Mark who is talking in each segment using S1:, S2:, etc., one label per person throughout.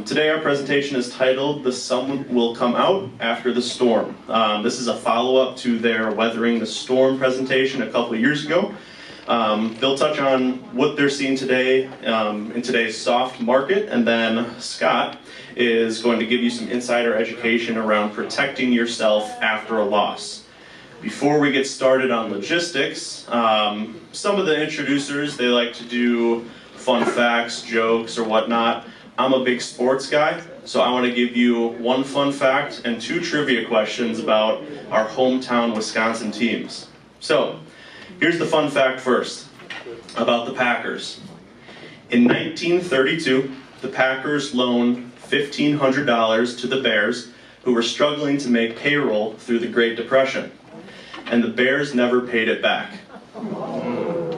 S1: Today our presentation is titled "The Sun Will Come Out After the Storm." This is a follow-up to their Weathering the Storm presentation a couple of years ago. They'll touch on what they're seeing today in today's soft market, and then Scott is going to give you some insider education around protecting yourself after a loss. Before we get started on logistics, some of the introducers, they like to do fun facts, jokes, or whatnot. I'm a big sports guy, so I want to give you one fun fact and two trivia questions about our hometown Wisconsin teams. So, here's the fun fact first, about the Packers. In 1932, the Packers loaned $1,500 to the Bears, who were struggling to make payroll through the Great Depression. And the Bears never paid it back.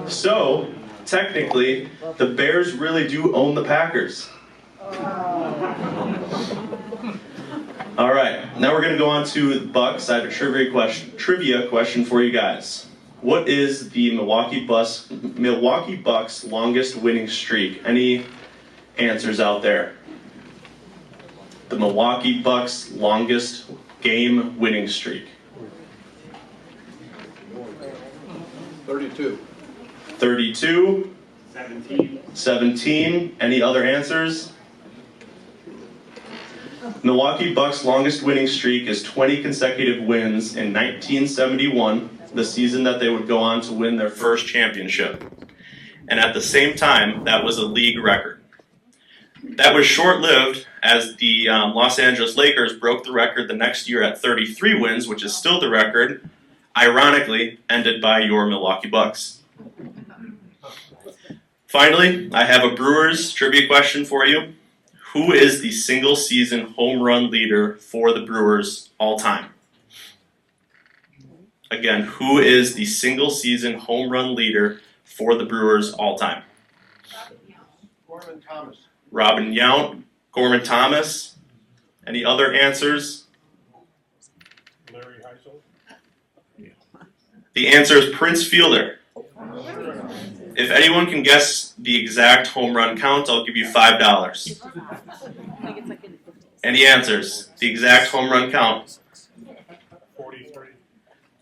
S1: So, technically, the Bears really do own the Packers. All right, now we're going to go on to the Bucks. I have a trivia question for you guys. What is the Milwaukee Bucks' longest winning streak? Any answers out there? The Milwaukee Bucks' longest game winning streak.
S2: 32.
S1: 32.
S3: 17.
S1: 17. Any other answers? Milwaukee Bucks' longest winning streak is 20 consecutive wins in 1971, the season that they would go on to win their first championship. And at the same time, that was a league record. That was short-lived, as the Los Angeles Lakers broke the record the next year at 33 wins, which is still the record, ironically ended by your Milwaukee Bucks. Finally, I have a Brewers trivia question for you. Who is the single-season home run leader for the Brewers all time? Again, who is the single-season home run leader for the Brewers all time?
S2: Gorman Thomas.
S1: Robin Yount, Gorman Thomas. Any other answers?
S3: Larry Heisel.
S1: The answer is Prince Fielder. If anyone can guess the exact home run count, I'll give you $5. Any answers? The exact home run count?
S3: 43.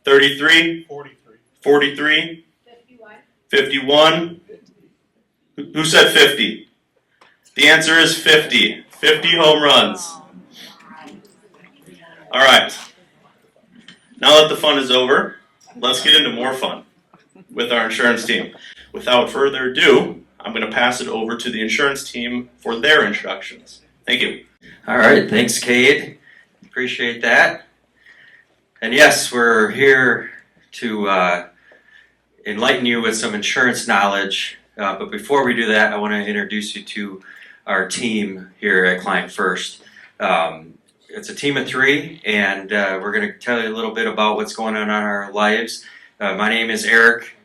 S1: 33?
S3: 43.
S1: 43?
S4: 51.
S1: 51? Who said 50? The answer is 50. 50 home runs. All right. Now that the fun is over, let's get into more fun with our insurance team. Without further ado, I'm going to pass it over to the insurance team for their introductions. Thank you.
S5: All right, thanks, Cade. Appreciate that. And yes, we're here to enlighten you with some insurance knowledge. But before we do that, I want to introduce you to our team here at Client First. It's a team of three, and we're going to tell you a little bit about what's going on in our lives. My name is Eric,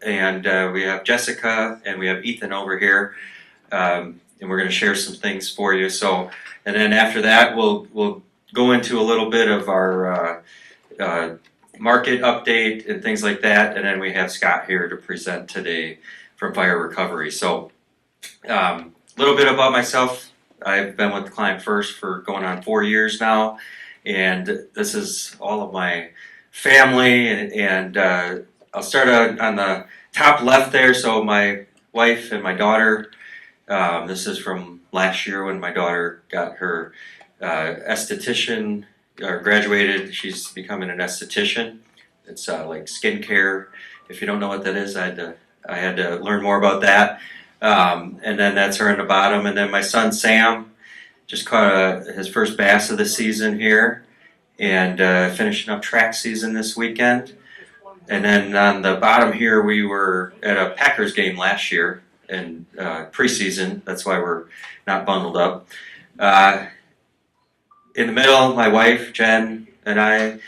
S5: and we have Jessica, and we have Ethan over here. And we're going to share some things for you. So, and then after that, we'll go into a little bit of our market update and things like that. And then we have Scott here to present today from Fire Recovery. So, a little bit about myself. I've been with Client First for going on 4 years now, and this is all of my family. And I'll start on the top left there. So my wife and my daughter. This is from last year when my daughter got her esthetician, or graduated. She's becoming an esthetician. It's like skincare. If you don't know what that is, I had to learn more about that. And then that's her in the bottom. And then my son Sam just caught his first bass of the season here, and finishing up track season this weekend. And then on the bottom here, we were at a Packers game last year in preseason. That's why we're not bundled up. In the middle, my wife Jen and I.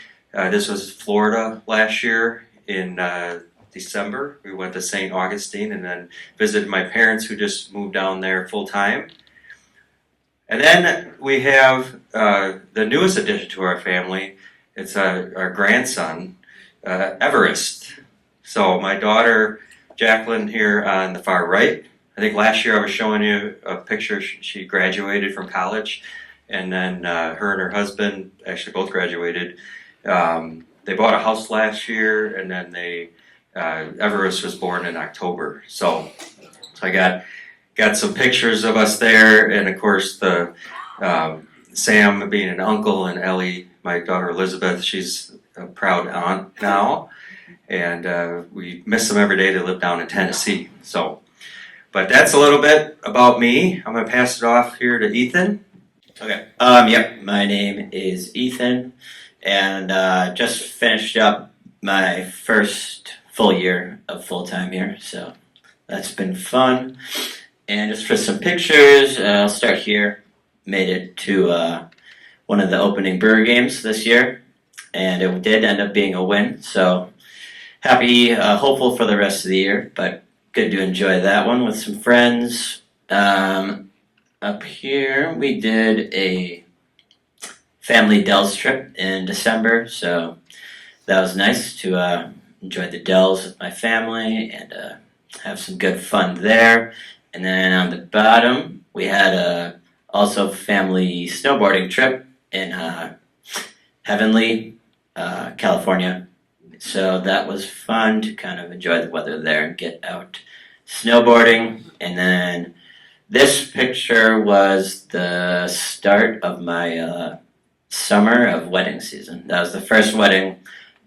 S5: This was Florida last year in December. We went to St. Augustine and then visited my parents, who just moved down there full time. And then we have the newest addition to our family. It's our grandson, Everest. So my daughter Jacqueline here on the far right, I think last year I was showing you a picture. She graduated from college, and then her and her husband actually both graduated. They bought a house last year, and then Everest was born in October. So I got some pictures of us there, and of course the Sam being an uncle, and Ellie, my daughter Elizabeth, she's a proud aunt now, and we miss them every day. They live down in Tennessee. So, but that's a little bit about me. I'm gonna pass it off here to Ethan.
S4: Okay. Yep. My name is Ethan, and just finished up my first full year of full time here, so that's been fun. And just for some pictures, I'll start here. Made it to one of the opening Brewer games this year, and it did end up being a win. So happy, hopeful for the rest of the year, but good to enjoy that one with some friends. Up here, we did a family Dells trip in December, so that was nice to enjoy the Dells with my family and have some good fun there. And then on the bottom, we had a also family snowboarding trip in Heavenly, California. So that was fun to kind of enjoy the weather there and get out snowboarding. And then this picture was the start of my summer of wedding season. That was the first wedding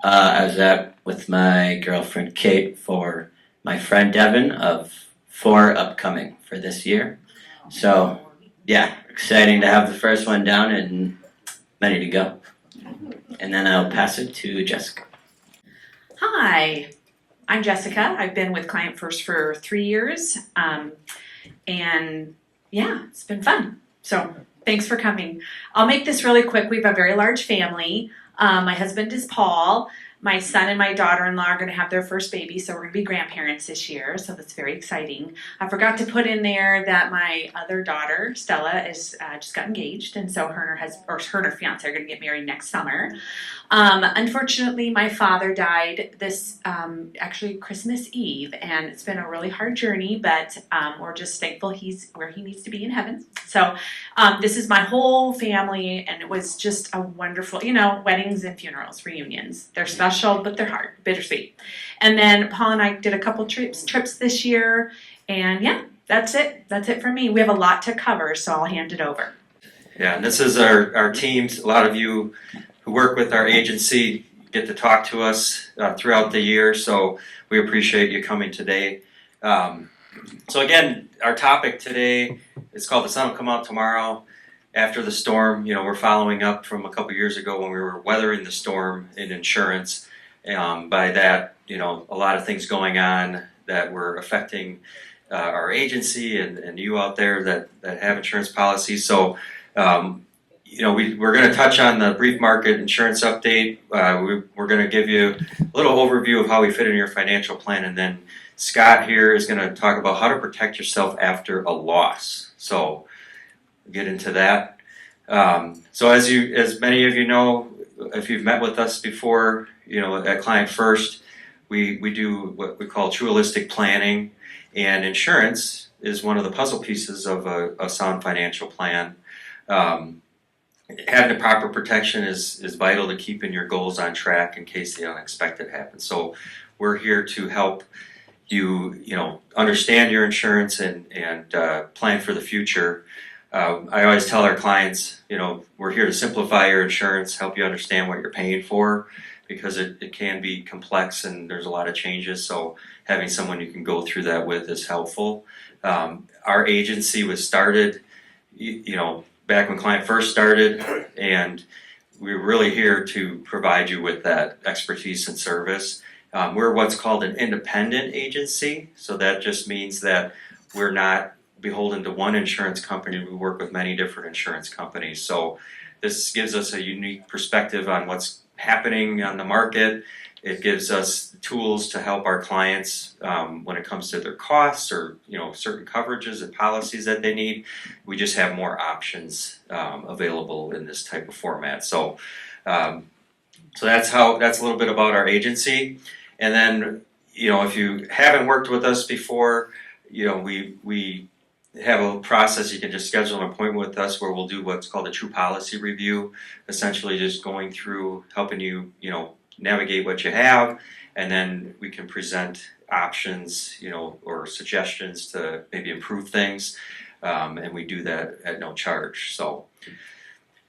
S4: I was at with my girlfriend Kate for my friend Devin of 4 upcoming for this year. So yeah, exciting to have the first one down and many to go. And then I'll pass it to Jessica.
S6: Hi, I'm Jessica. I've been with Client First for 3 years. And yeah, it's been fun. So thanks for coming. I'll make this really quick. We have a very large family. My husband is Paul. My son and my daughter-in-law are going to have their first baby, so we're going to be grandparents this year, so that's very exciting. I forgot to put in there that my other daughter, Stella, is just got engaged, and so her and her fiance are going to get married next summer. Unfortunately, my father died this actually Christmas Eve, and it's been a really hard journey, but we're just thankful he's where he needs to be in heaven. So this is my whole family, and it was just a wonderful, weddings and funerals, reunions. They're special, but they're hard, bittersweet. And then Paul and I did a couple trips this year, and yeah, that's it. That's it for me. We have a lot to cover, so I'll hand it over.
S5: Yeah, and this is our teams. A lot of you who work with our agency get to talk to us throughout the year, so we appreciate you coming today. So again, our topic today is called "The Sun Will Come Out Tomorrow." After the storm, we're following up from a couple years ago when we were weathering the storm in insurance. By that, a lot of things going on that were affecting our agency and you out there that have insurance policies. So, we're going to touch on the brief market insurance update. We're going to give you a little overview of how we fit in your financial plan, and then Scott here is going to talk about how to protect yourself after a loss. So we'll get into that. So as many of you know, if you've met with us before, at Client First, we do what we call true holistic planning, and insurance is one of the puzzle pieces of a sound financial plan. Having the proper protection is vital to keeping your goals on track in case the unexpected happens. So we're here to help you, understand your insurance and plan for the future. I always tell our clients, we're here to simplify your insurance, help you understand what you're paying for, because it can be complex and there's a lot of changes. So having someone you can go through that with is helpful. Our agency was started, back when Client First started, and we're really here to provide you with that expertise and service. We're what's called an independent agency, so that just means that we're not beholden to one insurance company. We work with many different insurance companies, so this gives us a unique perspective on what's happening on the market. It gives us tools to help our clients when it comes to their costs or certain coverages and policies that they need. We just have more options available in this type of format. So that's a little bit about our agency. And then if you haven't worked with us before, we have a process. You can just schedule an appointment with us where we'll do what's called a true policy review, essentially just going through, helping you, navigate what you have, and then we can present options, or suggestions to maybe improve things, and we do that at no charge. So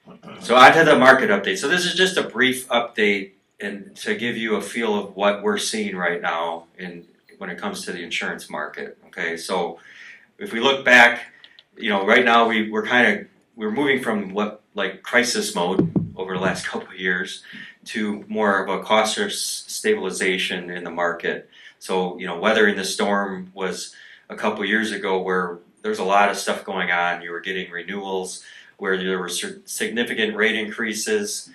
S5: on to the market update. So this is just a brief update and to give you a feel of what we're seeing right now when it comes to the insurance market. Okay, so if we look back, right now we're moving from crisis mode over the last couple of years to more of a cautious stabilization in the market. So, weathering the storm was a couple of years ago where there's a lot of stuff going on. You were getting renewals where there were significant rate increases,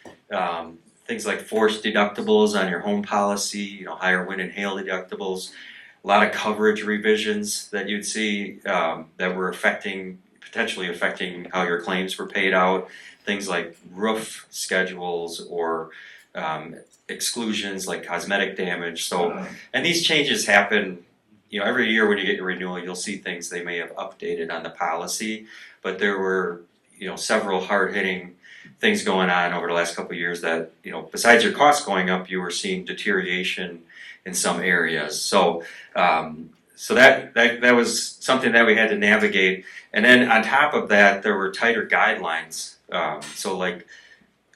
S5: things like forced deductibles on your home policy, higher wind and hail deductibles, a lot of coverage revisions that you'd see that were potentially affecting how your claims were paid out, things like roof schedules or exclusions like cosmetic damage. So, and these changes happen, every year when you get your renewal, you'll see things they may have updated on the policy, but there were, several hard-hitting things going on over the last couple of years that, besides your costs going up, you were seeing deterioration in some areas. So, that was something that we had to navigate. And then on top of that, there were tighter guidelines.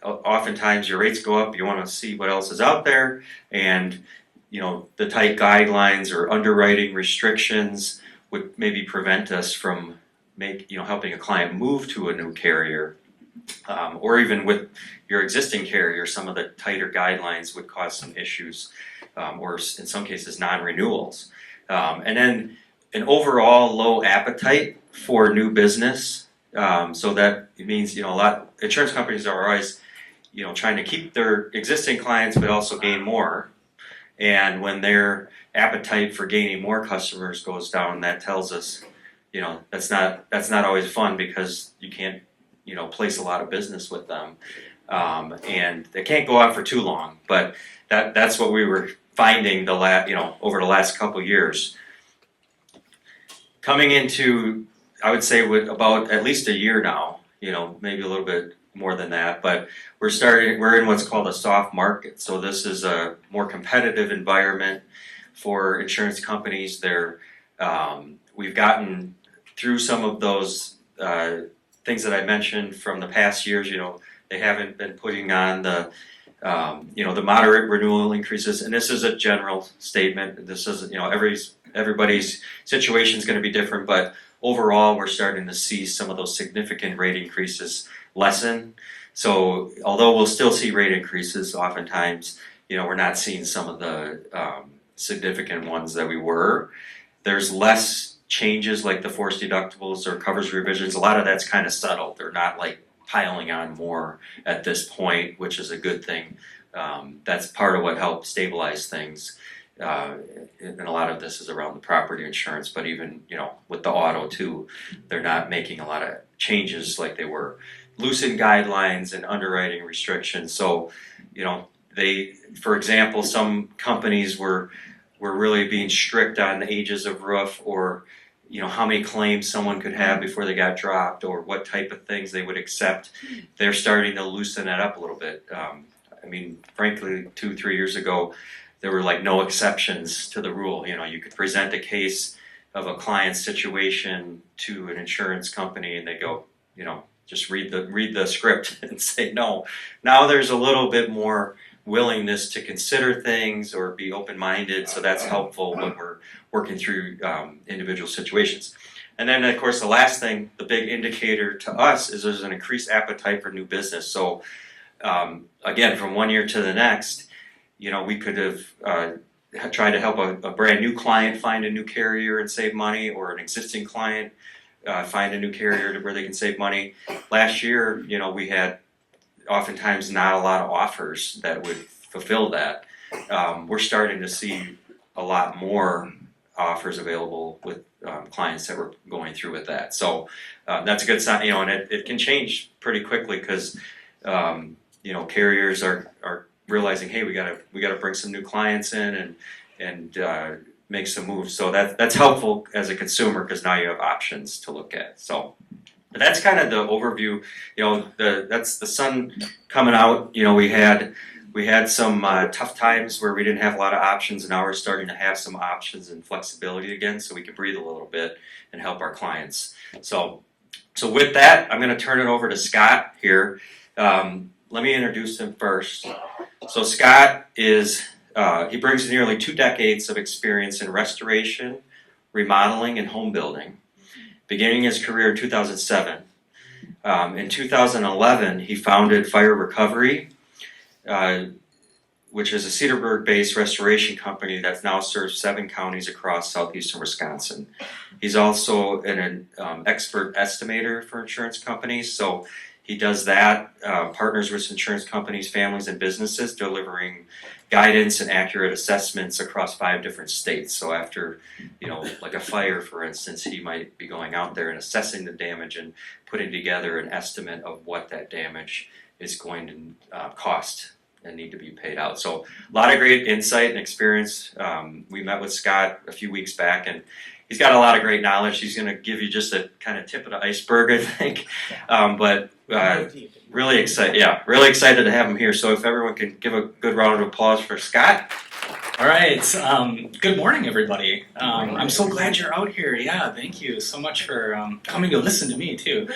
S5: Oftentimes your rates go up, you want to see what else is out there, and the tight guidelines or underwriting restrictions would maybe prevent us from helping a client move to a new carrier, or even with your existing carrier, some of the tighter guidelines would cause some issues, or in some cases non-renewals. And then an overall low appetite for new business. So that it means, insurance companies are always, trying to keep their existing clients, but also gain more. And when their appetite for gaining more customers goes down, that tells us, that's not always fun because you can't, place a lot of business with them. And they can't go on for too long, but that's what we were finding over the last couple of years. Coming into, I would say, with about at least a year now, maybe a little bit more than that, but we're in what's called a soft market. So this is a more competitive environment for insurance companies. We've gotten through some of those things that I mentioned from the past years. They haven't been putting on the moderate renewal increases, and this is a general statement. This is, everybody's situation is going to be different, but overall, we're starting to see some of those significant rate increases lessen. So, although we'll still see rate increases, oftentimes, we're not seeing some of the significant ones that we were. There's less changes like the forced deductibles or coverage revisions. A lot of that's kind of settled. They're not piling on more at this point, which is a good thing. That's part of what helped stabilize things. And a lot of this is around the property insurance, but even, with the auto too, they're not making a lot of changes like they were. Loosened guidelines and underwriting restrictions. So, for example, some companies were really being strict on ages of roof, or, how many claims someone could have before they got dropped, or what type of things they would accept. They're starting to loosen that up a little bit. Frankly, 2-3 years ago, there were no exceptions to the rule. You could present a case of a client's situation to an insurance company and they go, just read the script and say no. Now there's a little bit more willingness to consider things or be open-minded, so that's helpful when we're working through individual situations. And then, of course, the last thing, the big indicator to us is there's an increased appetite for new business. So, again, from one year to the next, we could have tried to help a brand new client find a new carrier and save money, or an existing client find a new carrier where they can save money. Last year, we had oftentimes not a lot of offers that would fulfill that. We're starting to see a lot more offers available with clients that we're going through with that. So that's a good sign, and it can change pretty quickly because carriers are realizing, hey, we gotta bring some new clients in and makes a move. So that's helpful as a consumer because now you have options to look at. So but that's kind of the overview. You know, that's the sun coming out. You know, we had some tough times where we didn't have a lot of options, and now we're starting to have some options and flexibility again, so we can breathe a little bit and help our clients. So with that, I'm going to turn it over to Scott here. Let me introduce him first. So Scott is he brings nearly 2 decades of experience in restoration, remodeling, and home building. Beginning his career in 2007. In 2011, he founded Fire Recovery, which is a Cedarburg-based restoration company that now serves 7 counties across southeastern Wisconsin. He's also an expert estimator for insurance companies, so he does that, partners with insurance companies, families, and businesses, delivering guidance and accurate assessments across 5 different states. So after, you know, like a fire, for instance, he might be going out there and assessing the damage and putting together an estimate of what that damage is going to cost and need to be paid out. So a lot of great insight and experience. We met with Scott a few weeks back, and he's got a lot of great knowledge. He's going to give you just a kind of tip of the iceberg, I think. Really excited to have him here. So if everyone can give a good round of applause for Scott.
S7: All right. Good morning, everybody. I'm so glad you're out here. Yeah, thank you so much for coming to listen to me too.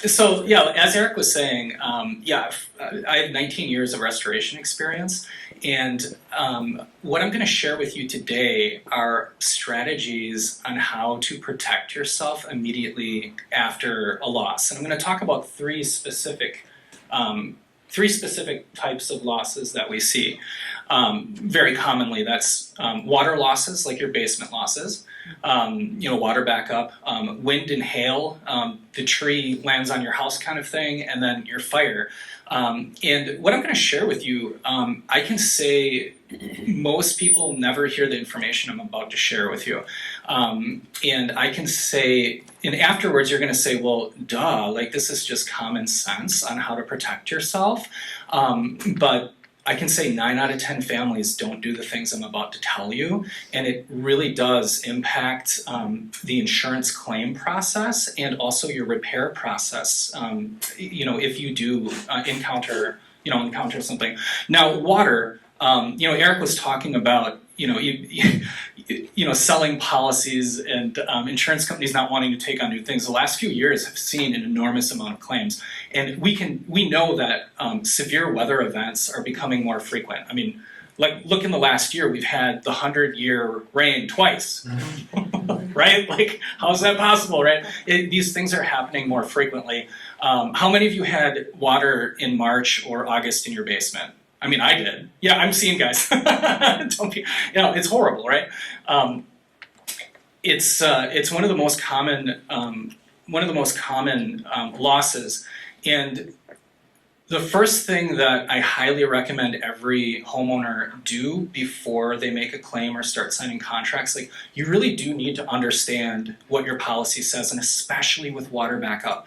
S7: So yeah, as Eric was saying, I have 19 years of restoration experience, and what I'm going to share with you today are strategies on how to protect yourself immediately after a loss. And I'm going to talk about 3 specific types of losses that we see. Very commonly, that's water losses, like your basement losses, water backup, wind and hail, the tree lands on your house kind of thing, and then your fire. And what I'm going to share with you, I can say most people never hear the information I'm about to share with you. And I can say, and afterwards you're going to say, well, duh, like this is just common sense on how to protect yourself. But I can say 9 out of 10 families don't do the things I'm about to tell you, and it really does impact the insurance claim process and also your repair process. If you do encounter something. Now, water. Eric was talking about selling policies and insurance companies not wanting to take on new things. The last few years have seen an enormous amount of claims, and we know that severe weather events are becoming more frequent. I mean, like look in the last year, we've had the 100-year rain twice, right? Like, how's that possible, right? These things are happening more frequently. How many of you had water in March or August in your basement? I mean, I did. Yeah, I'm seeing guys. Don't be, it's horrible, right? It's one of the most common losses. And the first thing that I highly recommend every homeowner do before they make a claim or start signing contracts, like you really do need to understand what your policy says, and especially with water backup.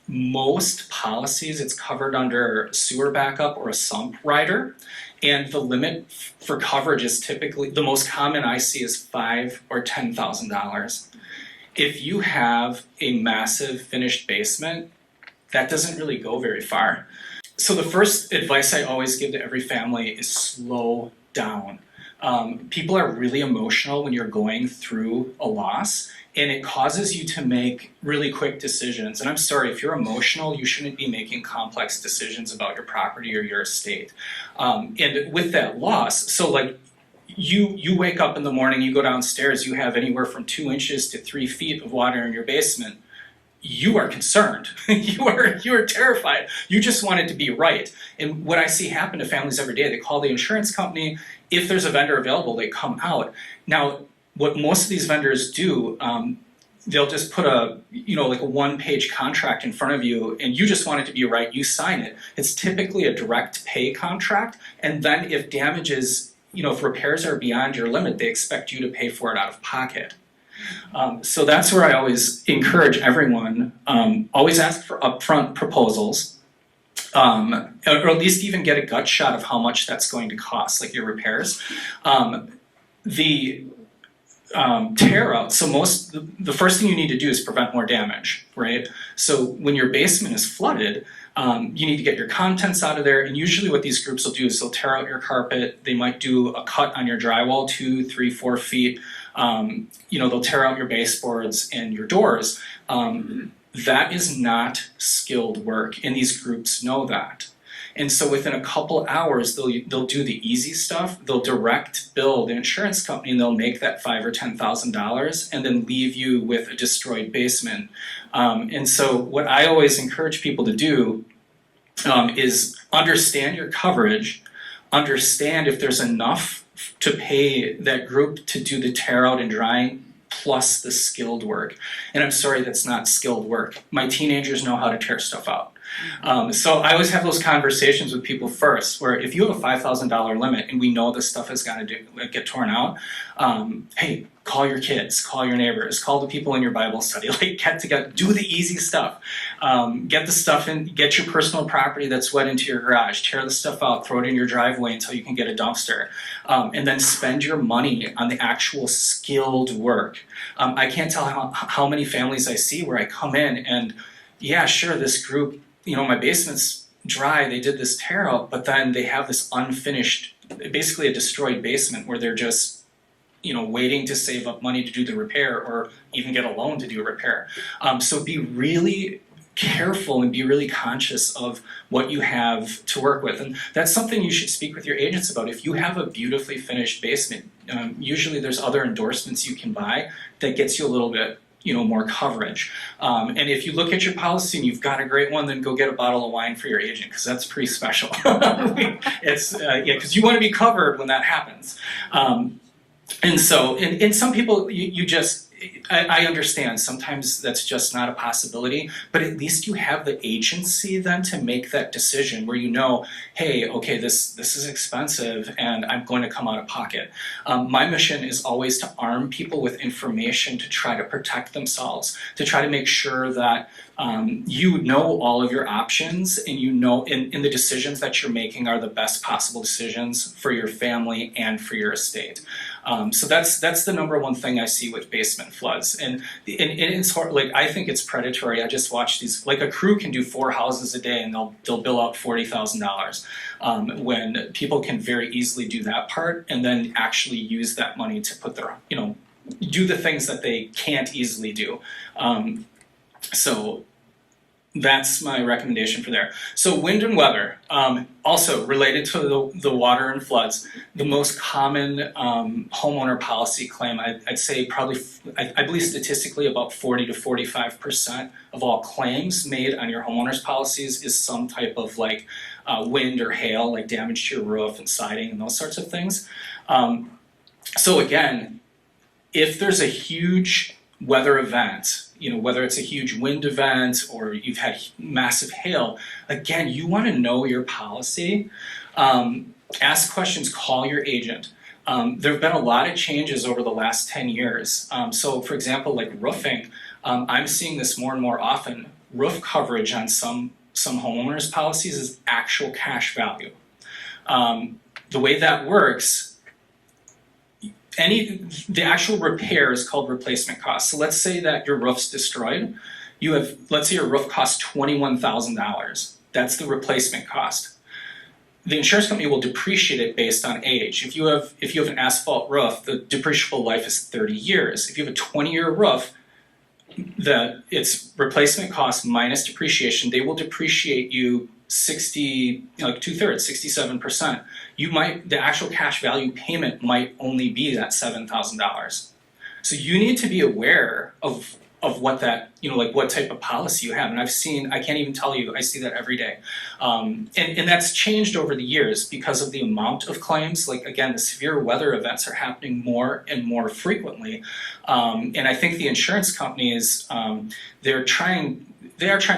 S7: Most policies, it's covered under sewer backup or a sump rider, and the limit for coverage is typically, the most common I see is $5,000 or $10,000. If you have a massive finished basement, that doesn't really go very far. So the first advice I always give to every family is slow down. People are really emotional when you're going through a loss, and it causes you to make really quick decisions. And I'm sorry, if you're emotional, you shouldn't be making complex decisions about your property or your estate. And with that loss, so like you wake up in the morning, you go downstairs, you have anywhere from 2 inches to 3 feet of water in your basement. You are concerned. you are terrified. You just want it to be right. And what I see happen to families every day, they call the insurance company. If there's a vendor available, they come out. Now, what most of these vendors do, they'll just put a 1-page contract in front of you, and you just want it to be right, you sign it. It's typically a direct pay contract, and then if damages, if repairs are beyond your limit, they expect you to pay for it out of pocket. So that's where I always encourage everyone, always ask for upfront proposals, or at least even get a gut shot of how much that's going to cost, like your repairs. the tear out, so the first thing you need to do is prevent more damage, right? So when your basement is flooded, you need to get your contents out of there, and usually what these groups will do is they'll tear out your carpet, they might do a cut on your drywall 2, 3, 4 feet, they'll tear out your baseboards and your doors. That is not skilled work, and these groups know that. And so within a couple hours, they'll do the easy stuff. They'll direct bill the insurance company, and they'll make that $5,000 or $10,000, and then leave you with a destroyed basement. And so what I always encourage people to do is understand your coverage, understand if there's enough to pay that group to do the tear out and drying, plus the skilled work. And I'm sorry, that's not skilled work. My teenagers know how to tear stuff out. So I always have those conversations with people first, where if you have a $5,000 limit and we know this stuff has got to get torn out, hey, call your kids, call your neighbors, call the people in your Bible study, get together, do the easy stuff. Get the stuff in, get your personal property that's wet into your garage, tear the stuff out, throw it in your driveway until you can get a dumpster, and then spend your money on the actual skilled work. I can't tell how many families I see where I come in and, yeah, sure, this group, my basement's dry, they did this tear out, but then they have this unfinished, basically a destroyed basement where they're just, waiting to save up money to do the repair or even get a loan to do a repair. So be really careful and be really conscious of what you have to work with. And that's something you should speak with your agents about. If you have a beautifully finished basement, usually there's other endorsements you can buy that gets you a little bit more coverage. And if you look at your policy and you've got a great one, then go get a bottle of wine for your agent, because that's pretty special. It's because you want to be covered when that happens. And so, and some people, you just, I understand sometimes that's just not a possibility, but at least you have the agency then to make that decision where hey, okay, this is expensive and I'm going to come out of pocket. My mission is always to arm people with information to try to protect themselves, to try to make sure that you know all of your options and in the decisions that you're making are the best possible decisions for your family and for your estate. So that's the number one thing I see with basement floods, and it's hard. I think it's predatory. I just watch these. A crew can do 4 houses a day, and they'll bill out $40,000 when people can very easily do that part, and then actually use that money to put their do the things that they can't easily do. So that's my recommendation for there. So wind and weather, also related to the water and floods, the most common homeowner policy claim, I'd say probably, I believe statistically about 40 to 45% of all claims made on your homeowner's policies is some type of wind or hail, damage to your roof and siding and those sorts of things. So again, if there's a huge weather event, whether it's a huge wind event or you've had massive hail, again, you want to know your policy. Ask questions, call your agent. There have been a lot of changes over the last 10 years. So for example, roofing, I'm seeing this more and more often. Roof coverage on some homeowners' policies is actual cash value. The way that works, the actual repair is called replacement cost. So let's say that your roof's destroyed. Let's say your roof costs $21,000. That's the replacement cost. The insurance company will depreciate it based on age. If you have an asphalt roof, the depreciable life is 30 years. If you have a 20-year roof, it's replacement cost minus depreciation. They will depreciate you 2/3, 67%. The actual cash value payment might only be that $7,000. So you need to be aware of what that, what type of policy you have. And I can't even tell you, I see that every day. And that's changed over the years because of the amount of claims. Again, the severe weather events are happening more and more frequently. And I think the insurance companies, they are trying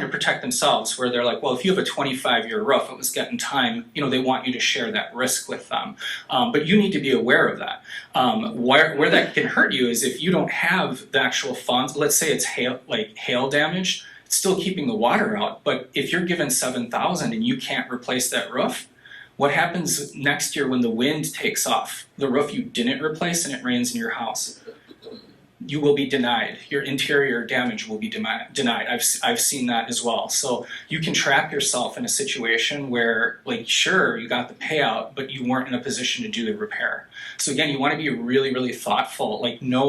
S7: to protect themselves, where they're well, if you have a 25-year roof, it was getting time, they want you to share that risk with them. But you need to be aware of that. Where that can hurt you is if you don't have the actual funds. Let's say it's hail damage, it's still keeping the water out, but if you're given $7,000 and you can't replace that roof, What happens next year when the wind takes off the roof you didn't replace and it rains in your house? You will be denied. Your interior damage will be denied. I've seen that as well. So you can trap yourself in a situation where, like, sure, you got the payout, but you weren't in a position to do the repair. So again, you want to be really, really thoughtful. Like, you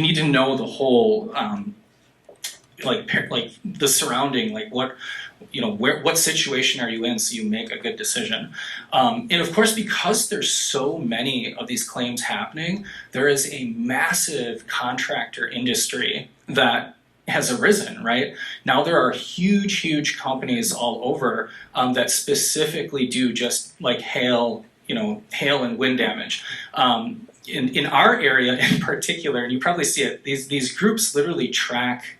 S7: need to know the whole, like the surrounding, like what situation are you in, so you make a good decision. And of course, because there's so many of these claims happening, there is a massive contractor industry that has arisen, right? Now there are huge companies all over that specifically do just like hail and wind damage. In our area in particular, and you probably see it, these groups literally track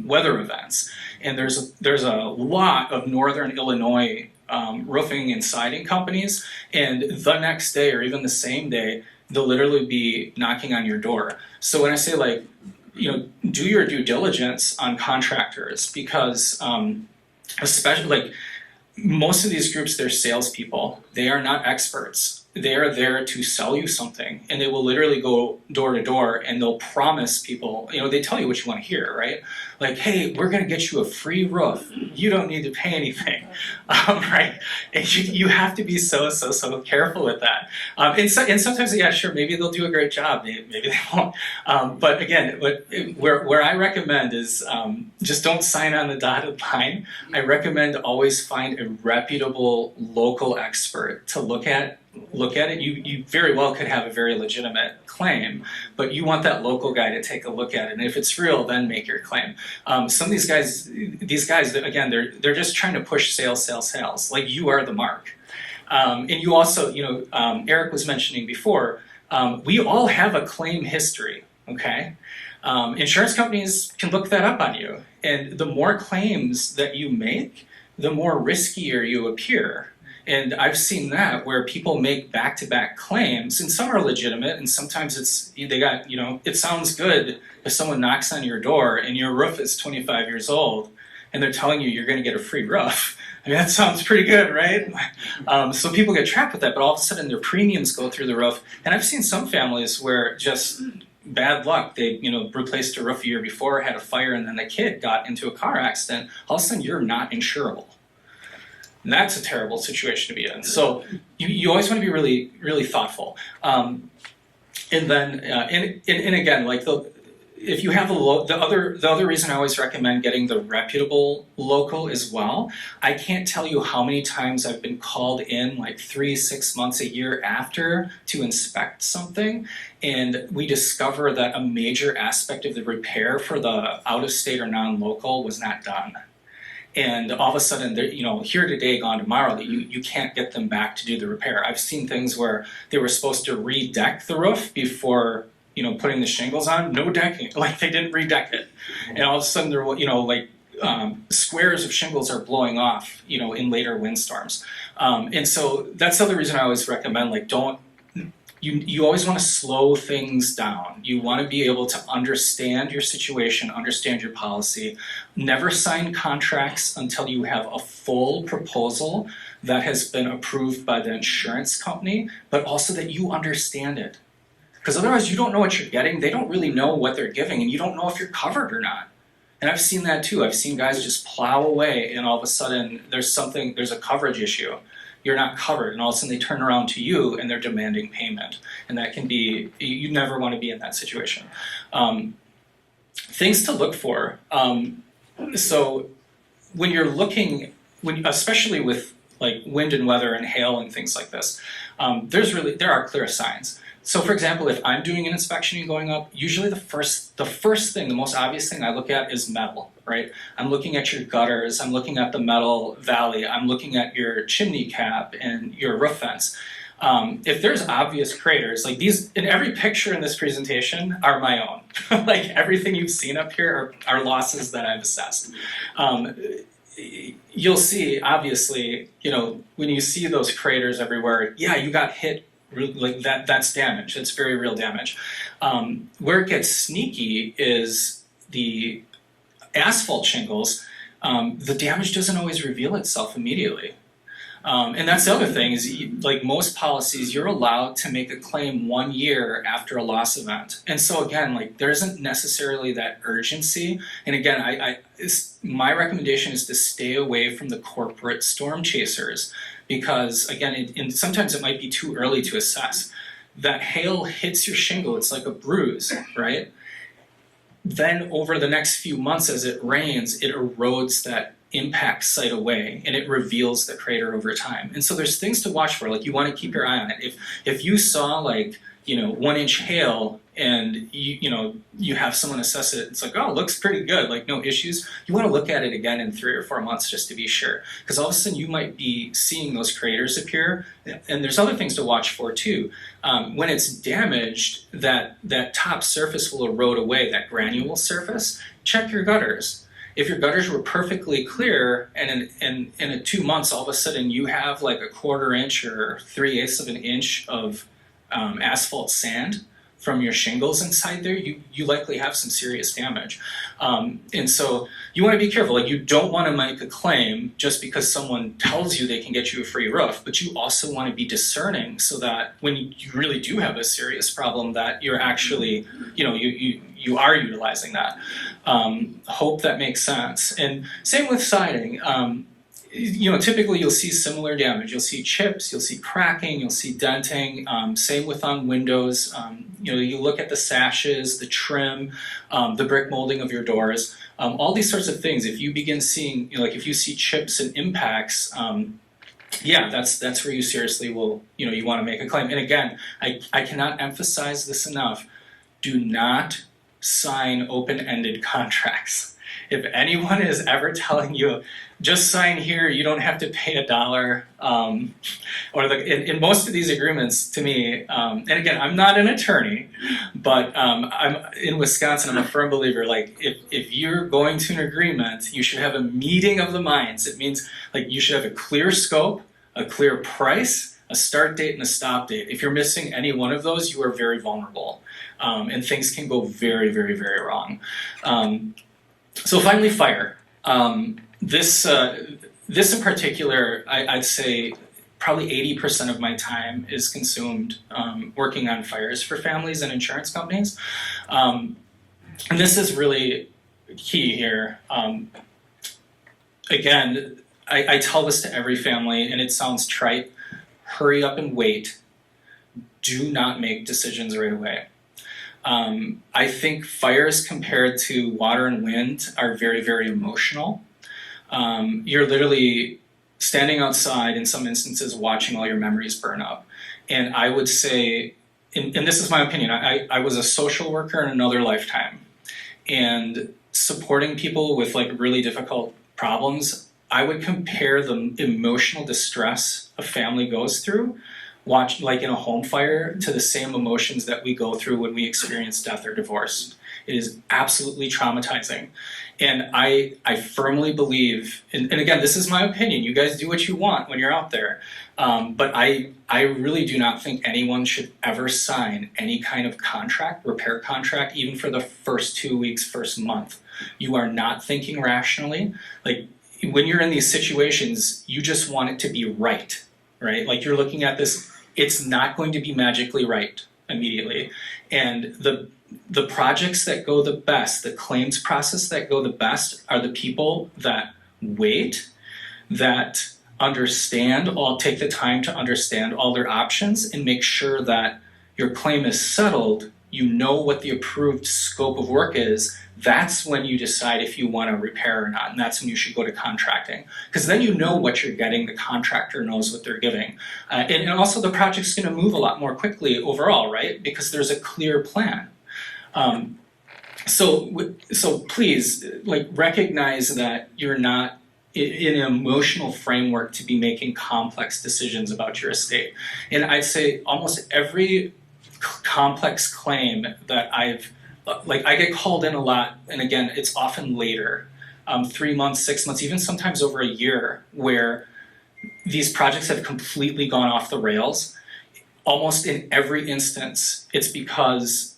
S7: weather events. And there's a lot of Northern Illinois roofing and siding companies, and the next day or even the same day, they'll literally be knocking on your door. So when I say, like, do your due diligence on contractors, because especially, like, most of these groups, they're salespeople. They are not experts. They are there to sell you something, and they will literally go door to door and they'll promise people, they tell you what you want to hear, right? Like, hey, we're going to get you a free roof. You don't need to pay anything, right? And you have to be so careful with that. And sometimes, yeah, sure, maybe they'll do a great job, maybe they won't. But again, where I recommend is just don't sign on the dotted line. I recommend always find a reputable local expert to look at it. You very well could have a very legitimate claim, but you want that local guy to take a look at it, and if it's real, then make your claim. Some of these guys, again, they're just trying to push sales. Like, you are the mark. And you also, Eric was mentioning before, we all have a claim history, okay? Insurance companies can look that up on you, and the more claims that you make, the more riskier you appear. And I've seen that where people make back-to-back claims, and some are legitimate, and sometimes it sounds good if someone knocks on your door and your roof is 25 years old and they're telling you you're going to get a free roof. I mean, that sounds pretty good, right? So people get trapped with that, but all of a sudden their premiums go through the roof. And I've seen some families where just bad luck, they replaced a roof a year before, had a fire, and then the kid got into a car accident. All of a sudden you're not insurable. And that's a terrible situation to be in. So you always want to be really, really thoughtful. And then, and again, like if you have the other reason I always recommend getting the reputable local as well. I can't tell you how many times I've been called in, like 3-6 months, a year after, to inspect something, and we discover that a major aspect of the repair for the out-of-state or non-local was not done. And all of a sudden, they're, here today, gone tomorrow, that you can't get them back to do the repair. I've seen things where they were supposed to redeck the roof before, putting the shingles on. No decking, like they didn't redeck it. And all of a sudden, they're, squares of shingles are blowing off, in later windstorms. And so that's the other reason I always recommend, like, you always want to slow things down. You want to be able to understand your situation, understand your policy. Never sign contracts until you have a full proposal that has been approved by the insurance company, but also that you understand it. Because otherwise you don't know what you're getting. They don't really know what they're giving, and you don't know if you're covered or not. And I've seen that too. I've seen guys just plow away, and all of a sudden there's a coverage issue. You're not covered, and all of a sudden they turn around to you and they're demanding payment. And that can be, you never want to be in that situation. Things to look for. So when you're looking, especially with like wind and weather and hail and things like this, there are clear signs. So for example, if I'm doing an inspection and going up, usually the first thing, the most obvious thing I look at is metal, right? I'm looking at your gutters, I'm looking at the metal valley, I'm looking at your chimney cap and your roof vents. If there's obvious craters, like these, in every picture in this presentation are my own. Like everything you've seen up here are losses that I've assessed. You'll see, obviously, when you see those craters everywhere, yeah, you got hit. Like that's damage. It's very real damage. Where it gets sneaky is the asphalt shingles. The damage doesn't always reveal itself immediately. And that's the other thing is, like most policies, you're allowed to make a claim 1 year after a loss event. And so again, like there isn't necessarily that urgency. And again, my recommendation is to stay away from the corporate storm chasers, because again, sometimes it might be too early to assess. That hail hits your shingle, it's like a bruise, right? Then over the next few months as it rains, it erodes that impact site away and it reveals the crater over time. And so there's things to watch for, like you want to keep your eye on it. If you saw like, 1 inch hail and you have someone assess it, it's like, oh, it looks pretty good, like no issues. You want to look at it again in 3 or 4 months just to be sure. Because all of a sudden you might be seeing those craters appear. And there's other things to watch for too. When it's damaged, that top surface will erode away, that granule surface. Check your gutters. If your gutters were perfectly clear and in 2 months all of a sudden you have like a 1/4 inch or 3/8 of an inch of asphalt sand from your shingles inside there, you likely have some serious damage. And so you want to be careful. Like you don't want to make a claim just because someone tells you they can get you a free roof, but you also want to be discerning so that when you really do have a serious problem that you're actually, you are utilizing that. Hope that makes sense. And same with siding. Typically you'll see similar damage. You'll see chips, you'll see cracking, you'll see denting. Same with on windows. You look at the sashes, the trim, the brick molding of your doors. All these sorts of things. If you begin seeing, if you see chips and impacts, that's where you seriously will, you want to make a claim. And again, I cannot emphasize this enough. Do not sign open-ended contracts. If anyone is ever telling you, just sign here, you don't have to pay $1, in most of these agreements to me, and again, I'm not an attorney, but I'm in Wisconsin, I'm a firm believer, like if you're going to an agreement, you should have a meeting of the minds. It means like you should have a clear scope, a clear price, a start date and a stop date. If you're missing any one of those, you are very vulnerable, and things can go very, very, very wrong. So finally, fire. This in particular, I'd say probably 80% of my time is consumed working on fires for families and insurance companies. And this is really key here. Again, I tell this to every family, and it sounds trite. Hurry up and wait. Do not make decisions right away. I think fires compared to water and wind are very, very emotional. You're literally standing outside in some instances watching all your memories burn up. And I would say, and this is my opinion, I was a social worker in another lifetime. And supporting people with like really difficult problems, I would compare the emotional distress a family goes through like in a home fire to the same emotions that we go through when we experience death or divorce. It is absolutely traumatizing. And I firmly believe, and again, this is my opinion, you guys do what you want when you're out there, but I really do not think anyone should ever sign any kind of contract, repair contract, even for the first 2 weeks, first month. You are not thinking rationally. Like when you're in these situations, you just want it to be right? Like you're looking at this, it's not going to be magically right immediately. And the projects that go the best, the claims process that go the best are the people that wait, that take the time to understand all their options and make sure that your claim is settled, you know what the approved scope of work is. That's when you decide if you want to repair or not, and that's when you should go to contracting. Because then you know what you're getting, the contractor knows what they're giving. And also the project's going to move a lot more quickly overall, right? Because there's a clear plan. So please, like, recognize that you're not in an emotional framework to be making complex decisions about your estate. And I'd say almost every complex claim that I get called in a lot, and again, it's often later, 3 months, 6 months, even sometimes over a year, where these projects have completely gone off the rails. Almost in every instance, it's because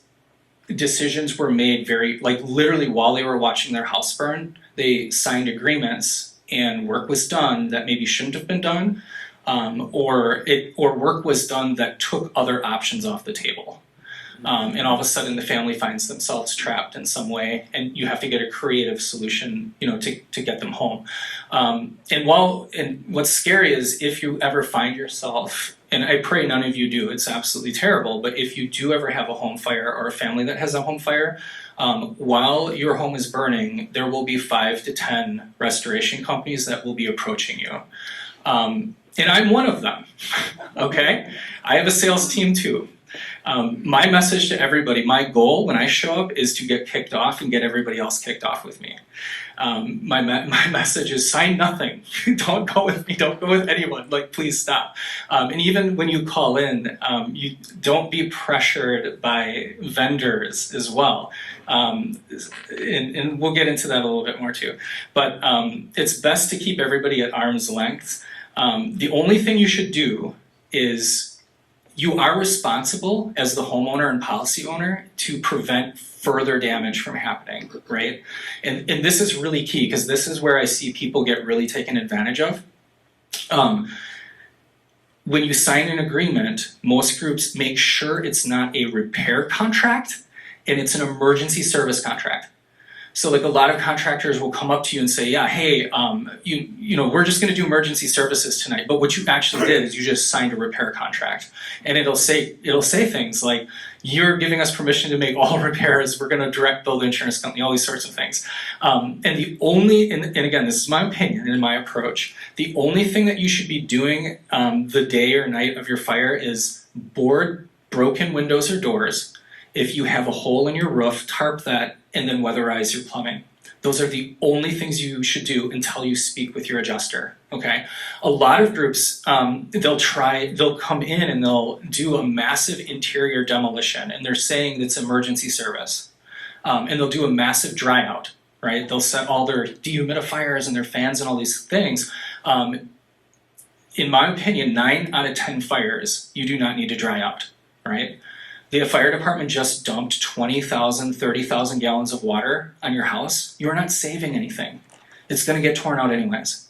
S7: decisions were made literally while they were watching their house burn. They signed agreements and work was done that maybe shouldn't have been done, or work was done that took other options off the table. And all of a sudden the family finds themselves trapped in some way, and you have to get a creative solution, to get them home. And what's scary is if you ever find yourself, and I pray none of you do, it's absolutely terrible, but if you do ever have a home fire or a family that has a home fire, while your home is burning, there will be 5 to 10 restoration companies that will be approaching you. And I'm one of them, okay? I have a sales team too. My message to everybody, my goal when I show up is to get kicked off and get everybody else kicked off with me. My message is sign nothing. Don't go with me, don't go with anyone, please stop. And even when you call in, you don't be pressured by vendors as well. And we'll get into that a little bit more too. But it's best to keep everybody at arm's length. The only thing you should do is you are responsible as the homeowner and policy owner to prevent further damage from happening, right? And this is really key because this is where I see people get really taken advantage of. When you sign an agreement, most groups make sure it's not a repair contract and it's an emergency service contract. So a lot of contractors will come up to you and say, yeah, hey, we're just gonna do emergency services tonight, but what you actually did is you just signed a repair contract. And it'll say things like, you're giving us permission to make all repairs, we're gonna direct bill the insurance company, all these sorts of things. And again, this is my opinion and my approach, the only thing that you should be doing the day or night of your fire is board broken windows or doors. If you have a hole in your roof, tarp that, and then weatherize your plumbing. Those are the only things you should do until you speak with your adjuster, okay? A lot of groups, they'll come in and they'll do a massive interior demolition, and they're saying it's emergency service. And they'll do a massive dry out, right? They'll set all their dehumidifiers and their fans and all these things. In my opinion, 9 out of 10 fires, you do not need to dry out, right? The fire department just dumped 20,000, 30,000 gallons of water on your house. You're not saving anything. It's gonna get torn out anyways.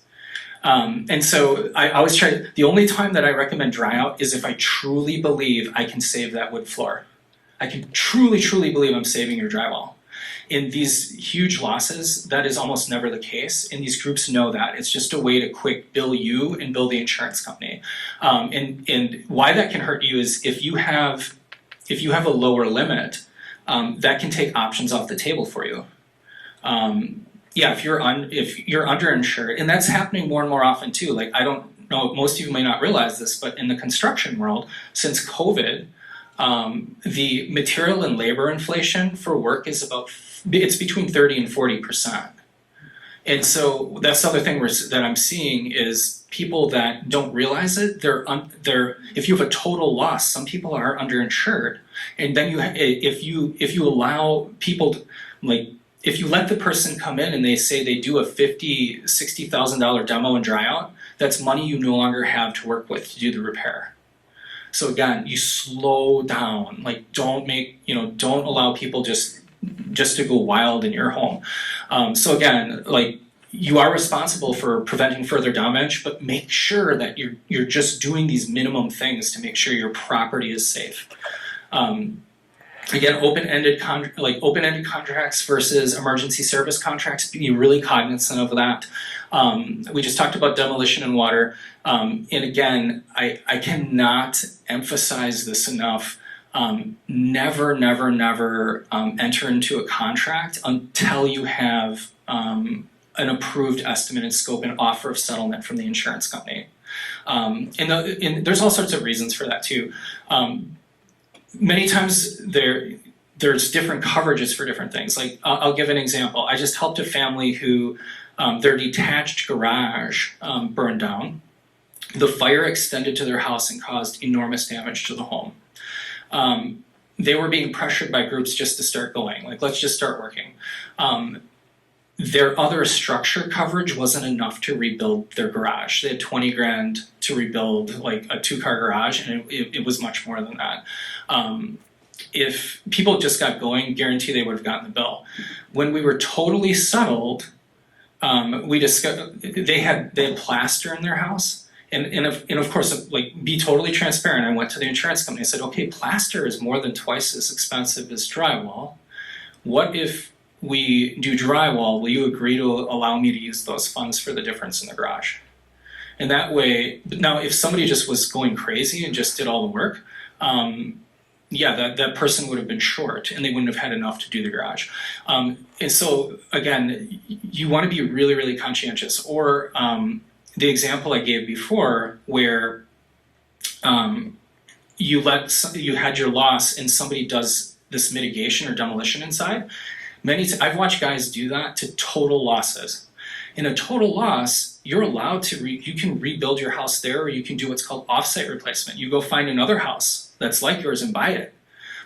S7: And so I always try, the only time that I recommend dry out is if I truly believe I can save that wood floor. I can truly, truly believe I'm saving your drywall. In these huge losses, that is almost never the case, and these groups know that. It's just a way to quick bill you and bill the insurance company. And why that can hurt you is if you have a lower limit, that can take options off the table for you. If you're underinsured, and that's happening more and more often too. I don't know, most of you may not realize this, but in the construction world, since COVID, the material and labor inflation for work is it's between 30 and 40%. And so that's the other thing that I'm seeing is people that don't realize it. If you have a total loss, some people are underinsured, and then if you allow people if you let the person come in and they say they do a $50,000-$60,000 demo and dry out, that's money you no longer have to work with to do the repair. So again, you slow down. Don't allow people just to go wild in your home. So again, you are responsible for preventing further damage, but make sure that you're just doing these minimum things to make sure your property is safe. Again, open-ended contracts versus emergency service contracts. Be really cognizant of that. We just talked about demolition and water, and again, I cannot emphasize this enough. Never enter into a contract until you have an approved estimate and scope and offer of settlement from the insurance company. And there's all sorts of reasons for that too. Many times there's different coverages for different things. I'll give an example. I just helped a family who their detached garage burned down. The fire extended to their house and caused enormous damage to the home. They were being pressured by groups just to start going, let's just start working. Their other structure coverage wasn't enough to rebuild their garage. They had 20 grand to rebuild a 2-car garage, and it was much more than that. If people just got going, guarantee they would have gotten the bill. When we were totally settled, we discovered they had plaster in their house, And of course, like, be totally transparent. I went to the insurance company. I said, okay, plaster is more than twice as expensive as drywall. What if we do drywall? Will you agree to allow me to use those funds for the difference in the garage? And that way, now if somebody just was going crazy and just did all the work, that person would have been short and they wouldn't have had enough to do the garage. And so again, you want to be really, really conscientious. Or the example I gave before where you had your loss and somebody does this mitigation or demolition inside. I've watched guys do that to total losses. In a total loss, you're allowed to, you can rebuild your house there, or you can do what's called offsite replacement. You go find another house that's like yours and buy it.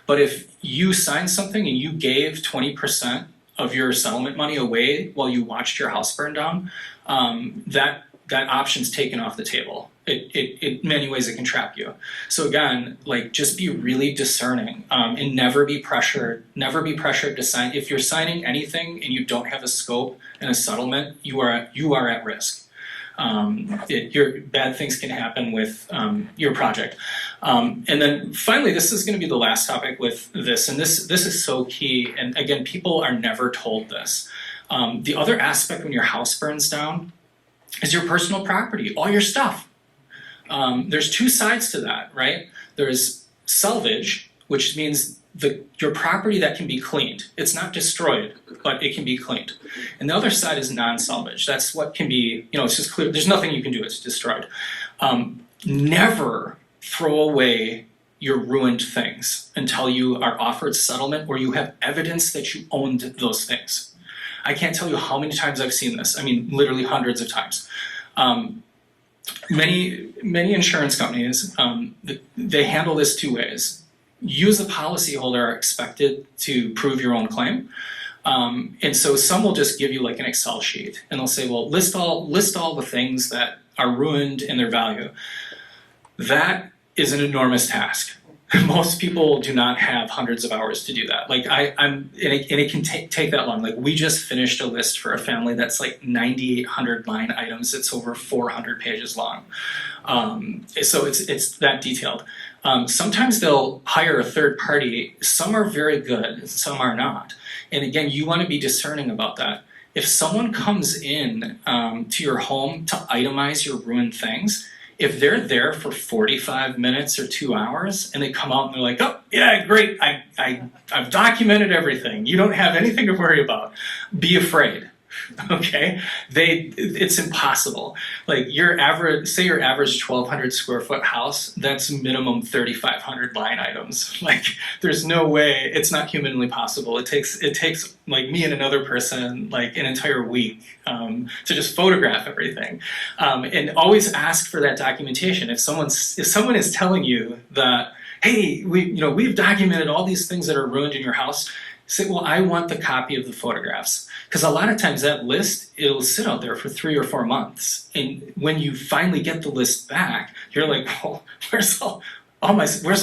S7: But if you signed something and you gave 20% of your settlement money away while you watched your house burn down, that option's taken off the table. In many ways it can trap you. So again, like, just be really discerning, and never be pressured to sign. If you're signing anything and you don't have a scope and a settlement, you are at risk. Bad things can happen with your project. And then finally, this is going to be the last topic with this, and this is so key. And again, people are never told this. The other aspect when your house burns down is your personal property, all your stuff. There's two sides to that, right? There's salvage, which means your property that can be cleaned. It's not destroyed, but it can be cleaned. And the other side is non-salvage. That's what can be, it's just clear. There's nothing you can do. It's destroyed. Never throw away your ruined things until you are offered settlement or you have evidence that you owned those things. I can't tell you how many times I've seen this. I mean, literally hundreds of times. Many insurance companies, they handle this two ways. You as a policyholder are expected to prove your own claim. And so some will just give you like an Excel sheet and they'll say, well, list all the things that are ruined in their value. That is an enormous task. Most people do not have hundreds of hours to do that. Like and it can take that long. Like, we just finished a list for a family that's like 9,800 line items. It's over 400 pages long. So it's that detailed. Sometimes they'll hire a third party. Some are very good, some are not. And again, you want to be discerning about that. If someone comes in to your home to itemize your ruined things, if they're there for 45 minutes or 2 hours and they come out and they're like, oh, yeah, great, I've documented everything. You don't have anything to worry about. Be afraid, okay? It's impossible. Like, your average 1,200 square foot house, that's minimum 3,500 line items. Like, there's no way, it's not humanly possible. It takes like me and another person like an entire week to just photograph everything. And always ask for that documentation. If someone is telling you that, hey, we've documented all these things that are ruined in your house, say, well, I want the copy of the photographs. Because a lot of times that list, it'll sit out there for 3 or 4 months. And when you finally get the list back, you're like, well, where's all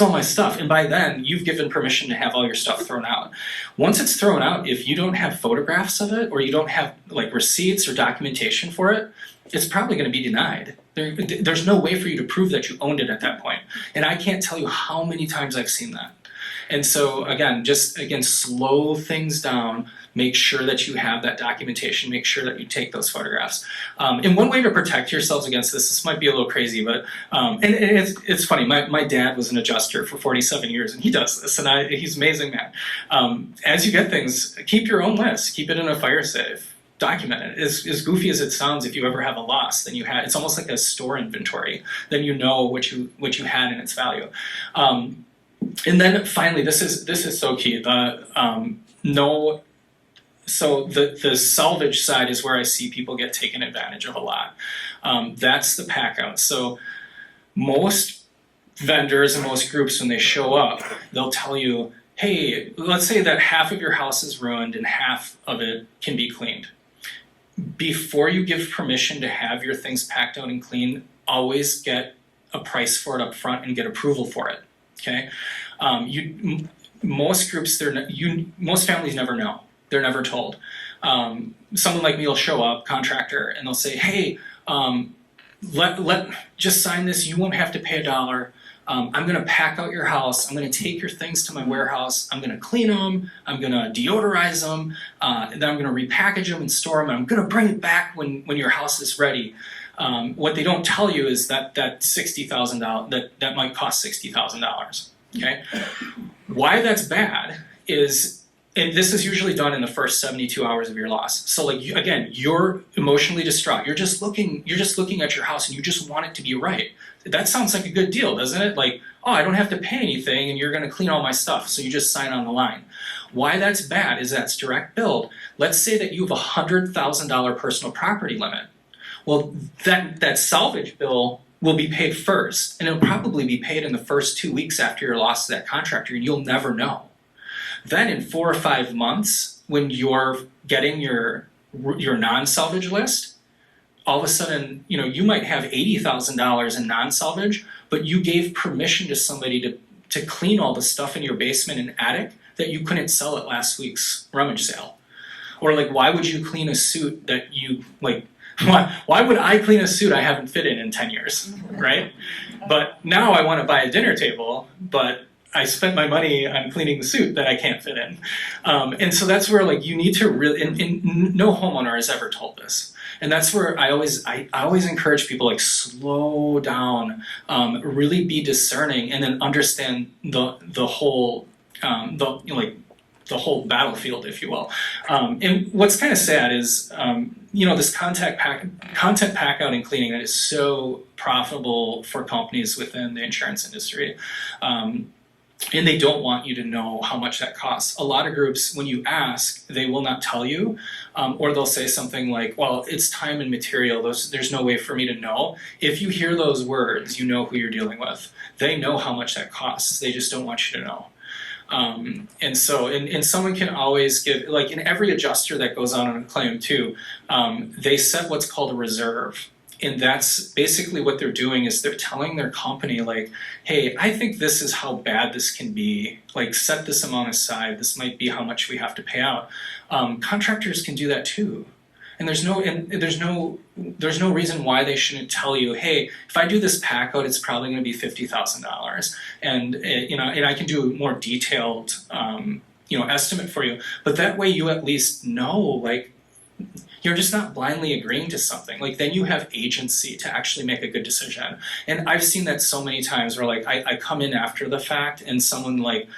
S7: my stuff? And by then, you've given permission to have all your stuff thrown out. Once it's thrown out, if you don't have photographs of it, or you don't have like receipts or documentation for it, it's probably going to be denied. There's no way for you to prove that you owned it at that point. And I can't tell you how many times I've seen that. And so again, slow things down. Make sure that you have that documentation. Make sure that you take those photographs. And one way to protect yourselves against this might be a little crazy, but and it's funny. My dad was an adjuster for 47 years, and he does this, and he's amazing, man. As you get things, keep your own list. Keep it in a fire safe. Document it. As goofy as it sounds, if you ever have a loss, then it's almost like a store inventory. Then you know what you had in its value. And then finally, this is so key. So the salvage side is where I see people get taken advantage of a lot. That's the pack out. So most vendors and most groups, when they show up, they'll tell you, hey, let's say that half of your house is ruined and half of it can be cleaned. Before you give permission to have your things packed out and clean, always get a price for it up front and get approval for it. Okay, most groups, most families never know. They're never told. Someone like me will show up, contractor, and they'll say, hey, just sign this. You won't have to pay $1. I'm gonna pack out your house. I'm gonna take your things to my warehouse. I'm gonna clean them. I'm gonna deodorize them. And then I'm gonna repackage them and store them. And I'm gonna bring it back when your house is ready. What they don't tell you is that $60,000 that might cost $60,000. Okay, why that's bad is, and this is usually done in the first 72 hours of your loss. So like again, you're emotionally distraught. You're just looking at your house and you just want it to be right. That sounds like a good deal, doesn't it? Like, oh, I don't have to pay anything and you're gonna clean all my stuff, so you just sign on the line. Why that's bad is that's direct billed. Let's say that you have a $100,000 personal property limit. Well, that salvage bill will be paid first, and it'll probably be paid in the first 2 weeks after your loss to that contractor, and you'll never know. Then in 4 or 5 months, when you're getting your non-salvage list, all of a sudden, you might have $80,000 in non-salvage, but you gave permission to somebody to clean all the stuff in your basement and attic that you couldn't sell at last week's rummage sale. Or like, why would you clean a suit that you like? Why would I clean a suit I haven't fit in 10 years, right? But now I want to buy a dinner table, but I spent my money on cleaning the suit that I can't fit in. And so that's where like you need to really, and no homeowner has ever told this. And that's where I always encourage people, like, slow down, really be discerning, and then understand the whole the whole battlefield, if you will. And what's kind of sad is, this content pack out and cleaning that is so profitable for companies within the insurance industry. And they don't want you to know how much that costs. A lot of groups, when you ask, they will not tell you, or they'll say something like, well, it's time and material, there's no way for me to know. If you hear those words, you know who you're dealing with. They know how much that costs, they just don't want you to know. And so, and someone can always give, like in every adjuster that goes on a claim too, they set what's called a reserve. And that's basically what they're doing, is they're telling their company, like, hey, I think this is how bad this can be. Like, set this amount aside. This might be how much we have to pay out. Contractors can do that too. And there's no reason why they shouldn't tell you, hey, if I do this pack out, it's probably going to be $50,000, and and I can do a more detailed estimate for you. But that way, you at least know, like, you're just not blindly agreeing to something. Like, then you have agency to actually make a good decision. And I've seen that so many times where, like, I come in after the fact and someone, like,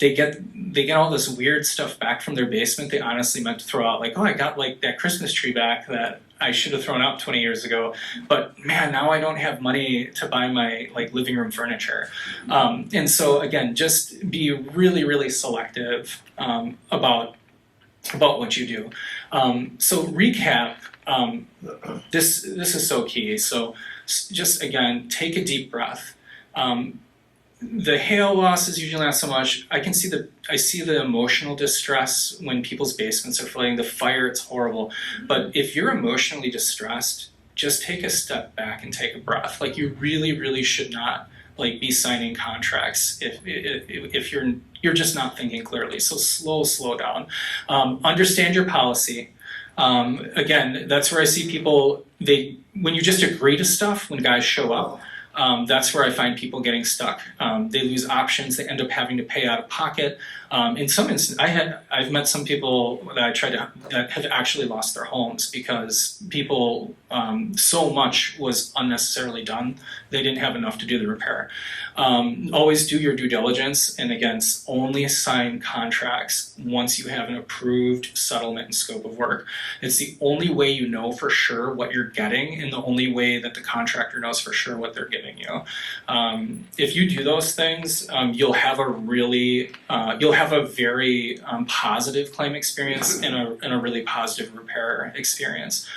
S7: they get all this weird stuff back from their basement they honestly meant to throw out. Like, oh, I got like that Christmas tree back that I should have thrown out 20 years ago, but man, now I don't have money to buy my like living room furniture. And so again, just be really, really selective about what you do. So recap, this is so key. So just again, take a deep breath. The hail loss is usually not so much. I see the emotional distress when people's basements are flooding. The fire, it's horrible. But if you're emotionally distressed, just take a step back and take a breath. Like, you really, really should not like be signing contracts if you're just not thinking clearly. So slow down. Understand your policy. Again, that's where I see people, when you just agree to stuff, when guys show up, that's where I find people getting stuck. They lose options. They end up having to pay out of pocket. In some instances, I've met some people that that have actually lost their homes because people, so much was unnecessarily done. They didn't have enough to do the repair. Always do your due diligence, and again, only sign contracts once you have an approved settlement and scope of work. It's the only way you know for sure what you're getting, and the only way that the contractor knows for sure what they're giving you. If you do those things, you'll have a very positive claim experience and a really positive repair experience.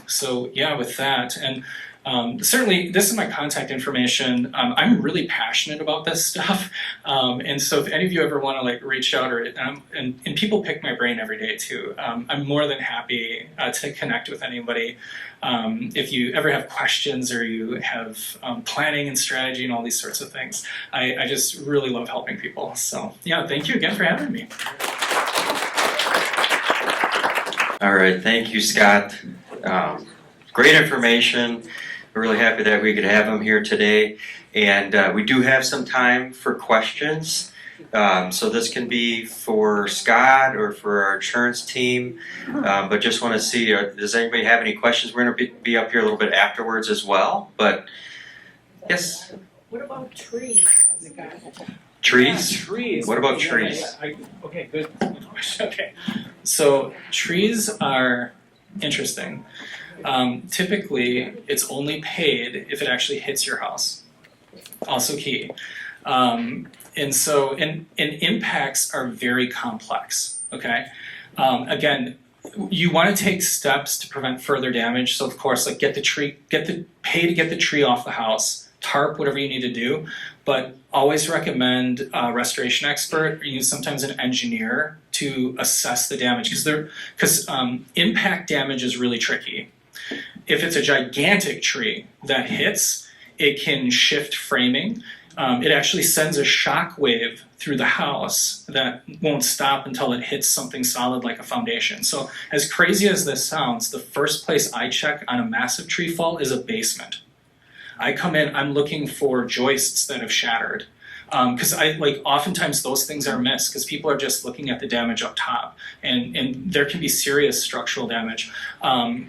S7: So yeah, with that, and certainly this is my contact information. I'm really passionate about this stuff, and so if any of you ever want to like reach out, or and people pick my brain every day too, I'm more than happy to connect with anybody. If you ever have questions, or you have planning and strategy and all these sorts of things, I just really love helping people. So yeah, thank you again for having me.
S5: All right, thank you, Scott. Great information. We're really happy that we could have him here today. And we do have some time for questions. So this can be for Scott or for our insurance team. But just want to see, does anybody have any questions? We're going to be up here a little bit afterwards as well. But yes,
S8: What about trees?
S5: trees?
S7: Yeah, trees.
S5: What about
S7: Yeah,
S5: trees?
S7: Okay, good question. Okay, so trees are interesting. Typically, it's only paid if it actually hits your house. Also key. And so, and impacts are very complex. Okay, again, you want to take steps to prevent further damage. So of course, like pay to get the tree off the house, tarp, whatever you need to do. But always recommend a restoration expert or use sometimes an engineer to assess the damage because impact damage is really tricky. If it's a gigantic tree that hits, it can shift framing. It actually sends a shock wave through the house that won't stop until it hits something solid like a foundation. So as crazy as this sounds, the first place I check on a massive tree fall is a basement. I come in, I'm looking for joists that have shattered. Because oftentimes those things are missed because people are just looking at the damage up top, and there can be serious structural damage. The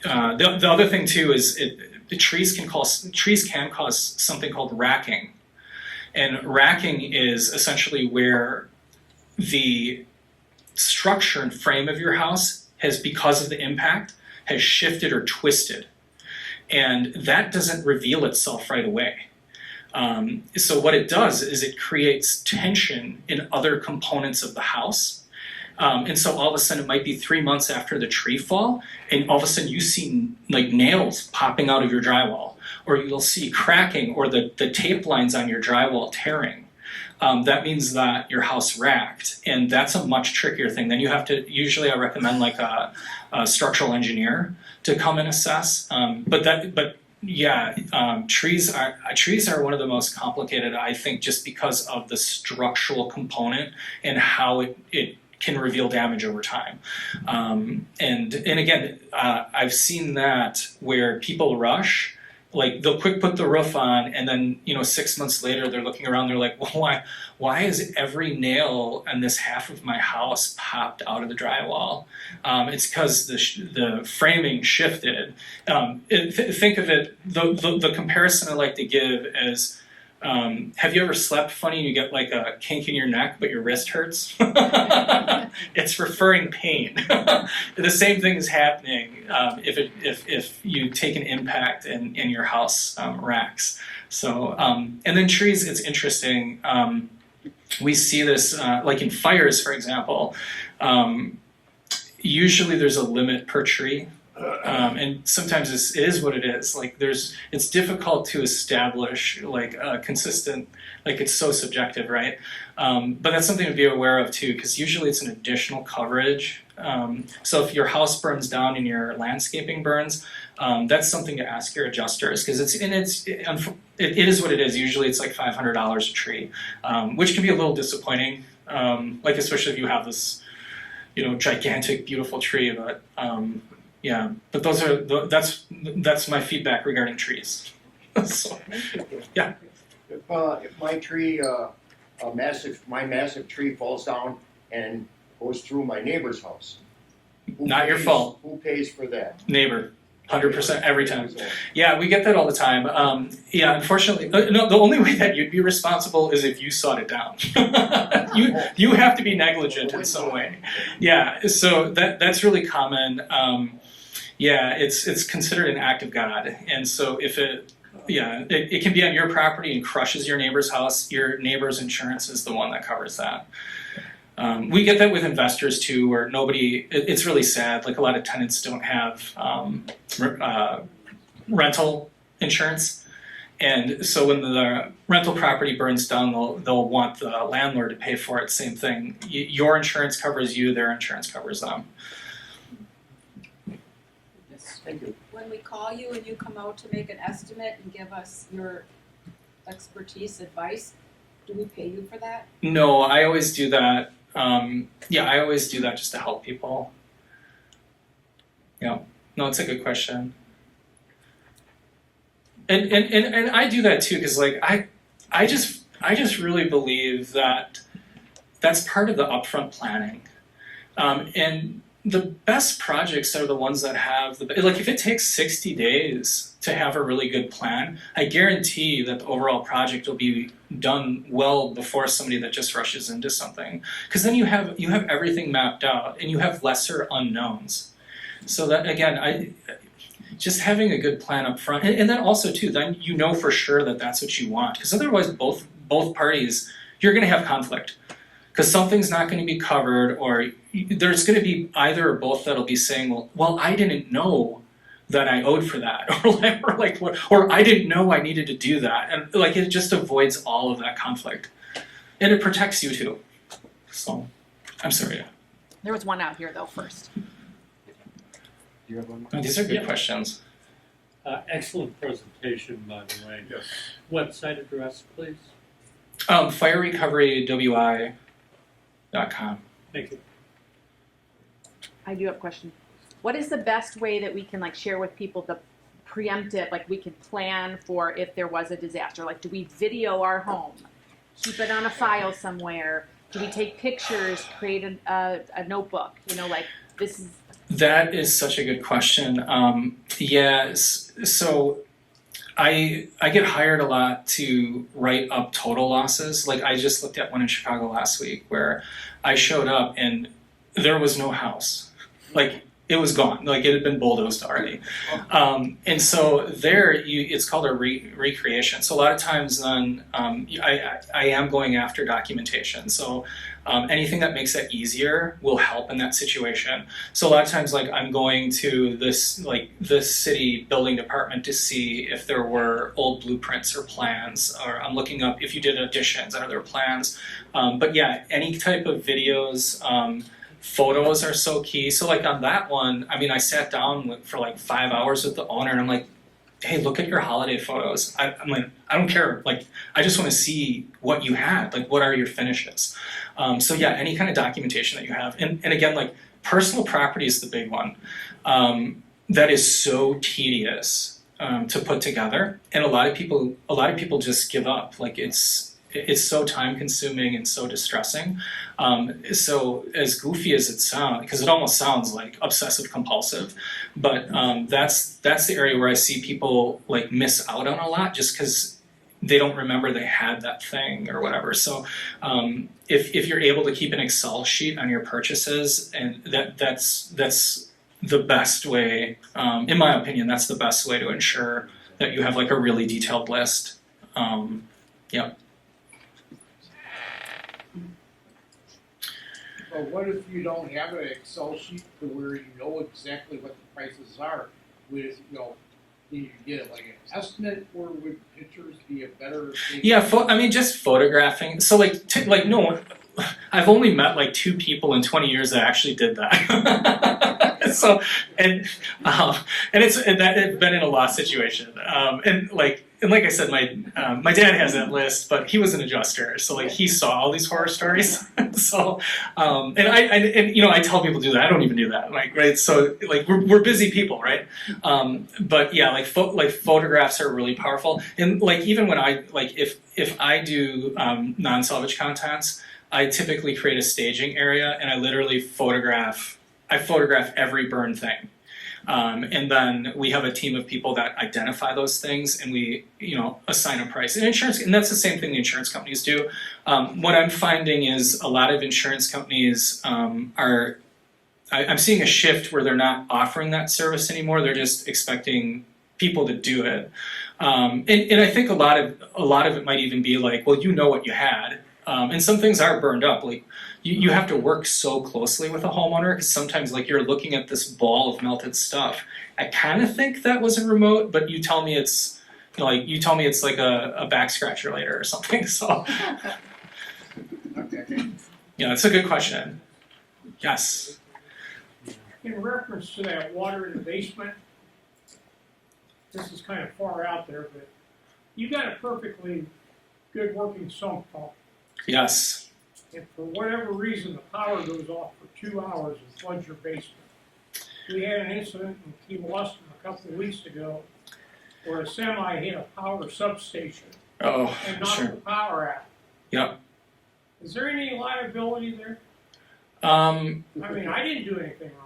S7: other thing too is the trees can cause something called racking, and racking is essentially where the structure and frame of your house has, because of the impact, has shifted or twisted. And that doesn't reveal itself right away. So what it does is it creates tension in other components of the house. And so all of a sudden it might be 3 months after the tree fall, and all of a sudden you see like nails popping out of your drywall, or you'll see cracking, or the tape lines on your drywall tearing. That means that your house racked, and that's a much trickier thing. Then you have to, usually I recommend like a structural engineer to come and assess. Trees are one of the most complicated, I think, just because of the structural component and how it can reveal damage over time. And again, I've seen that where people rush. Like they'll quick put the roof on, and then 6 months later they're looking around. They're like, well, why is every nail in this half of my house popped out of the drywall? It's because the framing shifted. Think of it. The comparison I like to give is, have you ever slept funny and you get like a kink in your neck but your wrist hurts? It's referring pain. The same thing is happening if you take an impact and your house racks. So and then trees, it's interesting. We see this like in fires, for example. Usually there's a limit per tree. And sometimes it is what it is. Like it's difficult to establish like a consistent, like it's so subjective, right? But that's something to be aware of too, because usually it's an additional coverage. So if your house burns down and your landscaping burns, that's something to ask your adjusters, because it is what it is. Usually it's like $500 a tree, which can be a little disappointing. Like especially if you have this, gigantic, beautiful tree, but. Yeah, but that's my feedback regarding trees. So, yeah.
S2: If my tree, my massive tree falls down and goes through my neighbor's house.
S7: Not your fault.
S2: Who pays for that?
S7: Neighbor. 100% every time. Yeah, we get that all the time. Unfortunately, no. The only way that you'd be responsible is if you sawed it down. You have to be negligent in some way. Yeah, so that's really common. It's considered an act of God, and so if it can be on your property and crushes your neighbor's house, your neighbor's insurance is the one that covers that. We get that with investors too, where it's really sad. Like a lot of tenants don't have rental insurance. And so when the rental property burns down, they'll want the landlord to pay for it. Same thing. Your insurance covers you, their insurance covers them.
S2: Thank you.
S8: When we call you and you come out to make an estimate and give us your expertise, advice, do we pay you for that?
S7: No, I always do that. I always do that just to help people. Yeah. No, it's a good question. And I do that too, because like I just really believe that that's part of the upfront planning. And the best projects are the ones that have like if it takes 60 days to have a really good plan, I guarantee that the overall project will be done well before somebody that just rushes into something. Because then you have everything mapped out and you have lesser unknowns. So that again, just having a good plan up front, and then also too, then you know for sure that that's what you want. Because otherwise, both parties, you're going to have conflict. Because something's not going to be covered, or there's going to be either or both that'll be saying, well, I didn't know that I owed for that, or I didn't know I needed to do that, and like it just avoids all of that conflict, and it protects you too. So, I'm sorry.
S8: There was one out here though first.
S2: Do you have one more?
S7: No, these are good
S9: Yeah.
S7: questions.
S9: Excellent presentation, by the way.
S3: Yes.
S9: Website address, please.
S7: FireRecoveryWI.com.
S9: Thank you.
S8: I do have a question. What is the best way that we can like share with people the preemptive, like we can plan for if there was a disaster? Like, do we video our home, keep it on a file somewhere? Do we take pictures, create a notebook? You know, like this is.
S7: That is such a good question. Yes, so I get hired a lot to write up total losses. Like I just looked at one in Chicago last week where I showed up and there was no house. Like it was gone. Like it had been bulldozed already. And so there, it's called a recreation. So a lot of times then I am going after documentation. So anything that makes that easier will help in that situation. So a lot of times, like I'm going to the city building department to see if there were old blueprints or plans, or I'm looking up if you did additions, are there plans? But yeah, any type of videos. Photos are so key. So like on that one, I mean, I sat down for like 5 hours with the owner and I'm like, hey, look at your holiday photos. I'm like, I don't care. Like, I just want to see what you had. Like, what are your finishes? So yeah, any kind of documentation that you have. And again, like personal property is the big one. That is so tedious to put together. And a lot of people just give up. Like it's so time consuming and so distressing. So as goofy as it sounds, because it almost sounds like obsessive compulsive, but that's the area where I see people like miss out on a lot just because they don't remember they had that thing or whatever. So if you're able to keep an Excel sheet on your purchases, and that's the best way, in my opinion, that's the best way to ensure that you have like a really detailed list. Yeah.
S10: But what if you don't have an Excel sheet to where you know exactly what the prices are? With do you get like an estimate, or would pictures be a better thing?
S7: Yeah, I mean, just photographing. So like, no one. I've only met like 2 people in 20 years that actually did that. So and it's been in a loss situation. And like I said, my dad has that list, but he was an adjuster, so like he saw all these horror stories. So and I tell people to do that. I don't even do that. Like right. So like we're busy people, right? But yeah, like photographs are really powerful. And like even when I if I do non-salvage contents, I typically create a staging area and I literally photograph every burned thing. And then we have a team of people that identify those things and we, assign a price. And that's the same thing the insurance companies do. What I'm finding is a lot of insurance companies I'm seeing a shift where they're not offering that service anymore. They're just expecting people to do it. And I think a lot of it might even be like, well, you know what you had. And some things are burned up. Like you have to work so closely with a homeowner because sometimes like you're looking at this ball of melted stuff. I kind of think that was a remote, but you tell me it's like a back scratcher later or something. So
S10: Okay.
S7: yeah, it's a good question. Yes.
S10: In reference to that water in the basement, this is kind of far out there, but you got a perfectly good working sump pump.
S7: Yes.
S10: If for whatever reason the power goes off for 2 hours and floods your basement. We had an incident in Key Weston a couple of weeks ago where a semi hit a power substation
S7: Oh,
S10: and knocked
S7: sure.
S10: the power out.
S7: Yep.
S10: Is there any liability there? I mean, I didn't do anything wrong.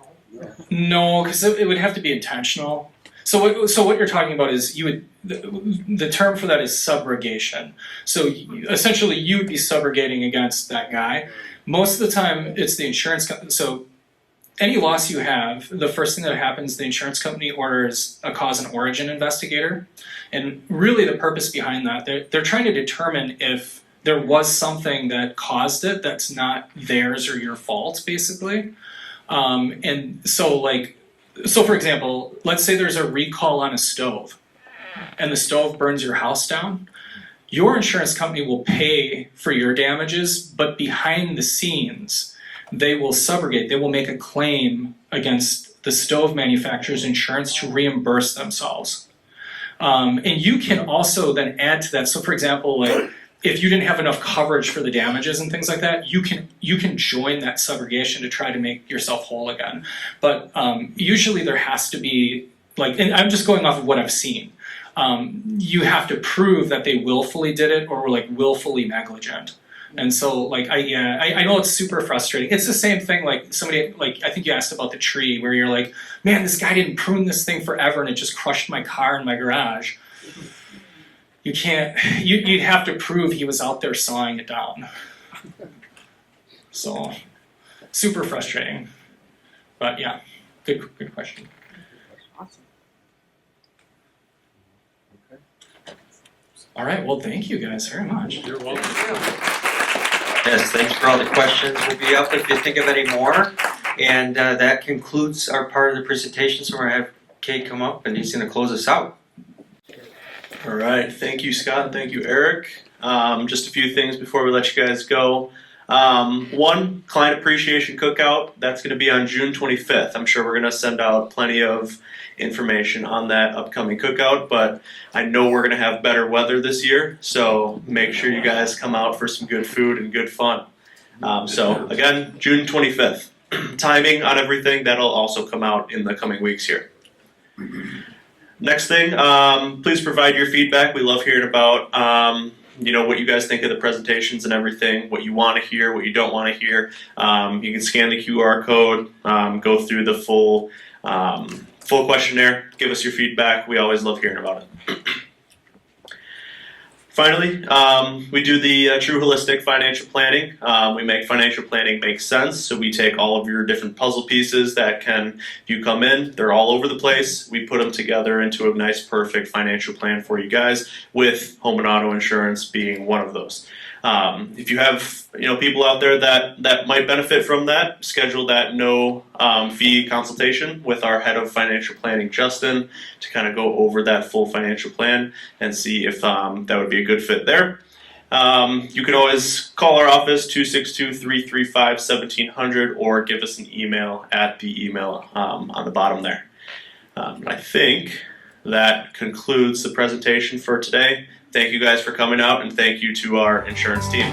S7: No, because it would have to be intentional. So what you're talking about is the term for that is subrogation. So essentially you would be subrogating against that guy. Most of the time it's the insurance company. So any loss you have, the first thing that happens, the insurance company orders a cause and origin investigator. And really the purpose behind that, they're trying to determine if there was something that caused it that's not theirs or your fault, basically. And so for example, let's say there's a recall on a stove and the stove burns your house down. Your insurance company will pay for your damages, but behind the scenes, they will subrogate. They will make a claim against the stove manufacturer's insurance to reimburse themselves. And you can also then add to that. So for example, like if you didn't have enough coverage for the damages and things like that, you can join that subrogation to try to make yourself whole again. But usually there has to be, like, and I'm just going off of what I've seen. You have to prove that they willfully did it or were like willfully negligent. And so like I know it's super frustrating. It's the same thing like somebody, like I think you asked about the tree where you're like, man, this guy didn't prune this thing forever and it just crushed my car in my garage. You can't, you'd have to prove he was out there sawing it down. So, super frustrating. But yeah, good question.
S8: Awesome.
S7: All right, well, thank you guys very much.
S3: You're welcome.
S5: Yes, thanks for all the questions. We'll be up if you think of any more. And that concludes our part of the presentation. So we're going to have Kate come up and he's going to close us out.
S1: All right, thank you, Scott, and thank you, Eric. Just a few things before we let you guys go. One, client appreciation cookout. That's going to be on June 25th. I'm sure we're going to send out plenty of information on that upcoming cookout, but I know we're going to have better weather this year, so make sure you guys come out for some good food and good fun. So again, June 25th. Timing on everything, that'll also come out in the coming weeks here. Next thing, please provide your feedback. We love hearing about what you guys think of the presentations and everything, what you want to hear, what you don't want to hear. You can scan the QR code, go through the full questionnaire, give us your feedback. We always love hearing about it. Finally, we do the true holistic financial planning. We make financial planning make sense. So we take all of your different puzzle pieces that you come in, they're all over the place. We put them together into a nice, perfect financial plan for you guys, with home and auto insurance being one of those. If you have people out there that might benefit from that, schedule that no fee consultation with our head of financial planning, Justin, to kind of go over that full financial plan and see if that would be a good fit there. You can always call our office, 262-335-1700, or give us an email at the email on the bottom there. I think that concludes the presentation for today. Thank you guys for coming out, and thank you to our insurance team.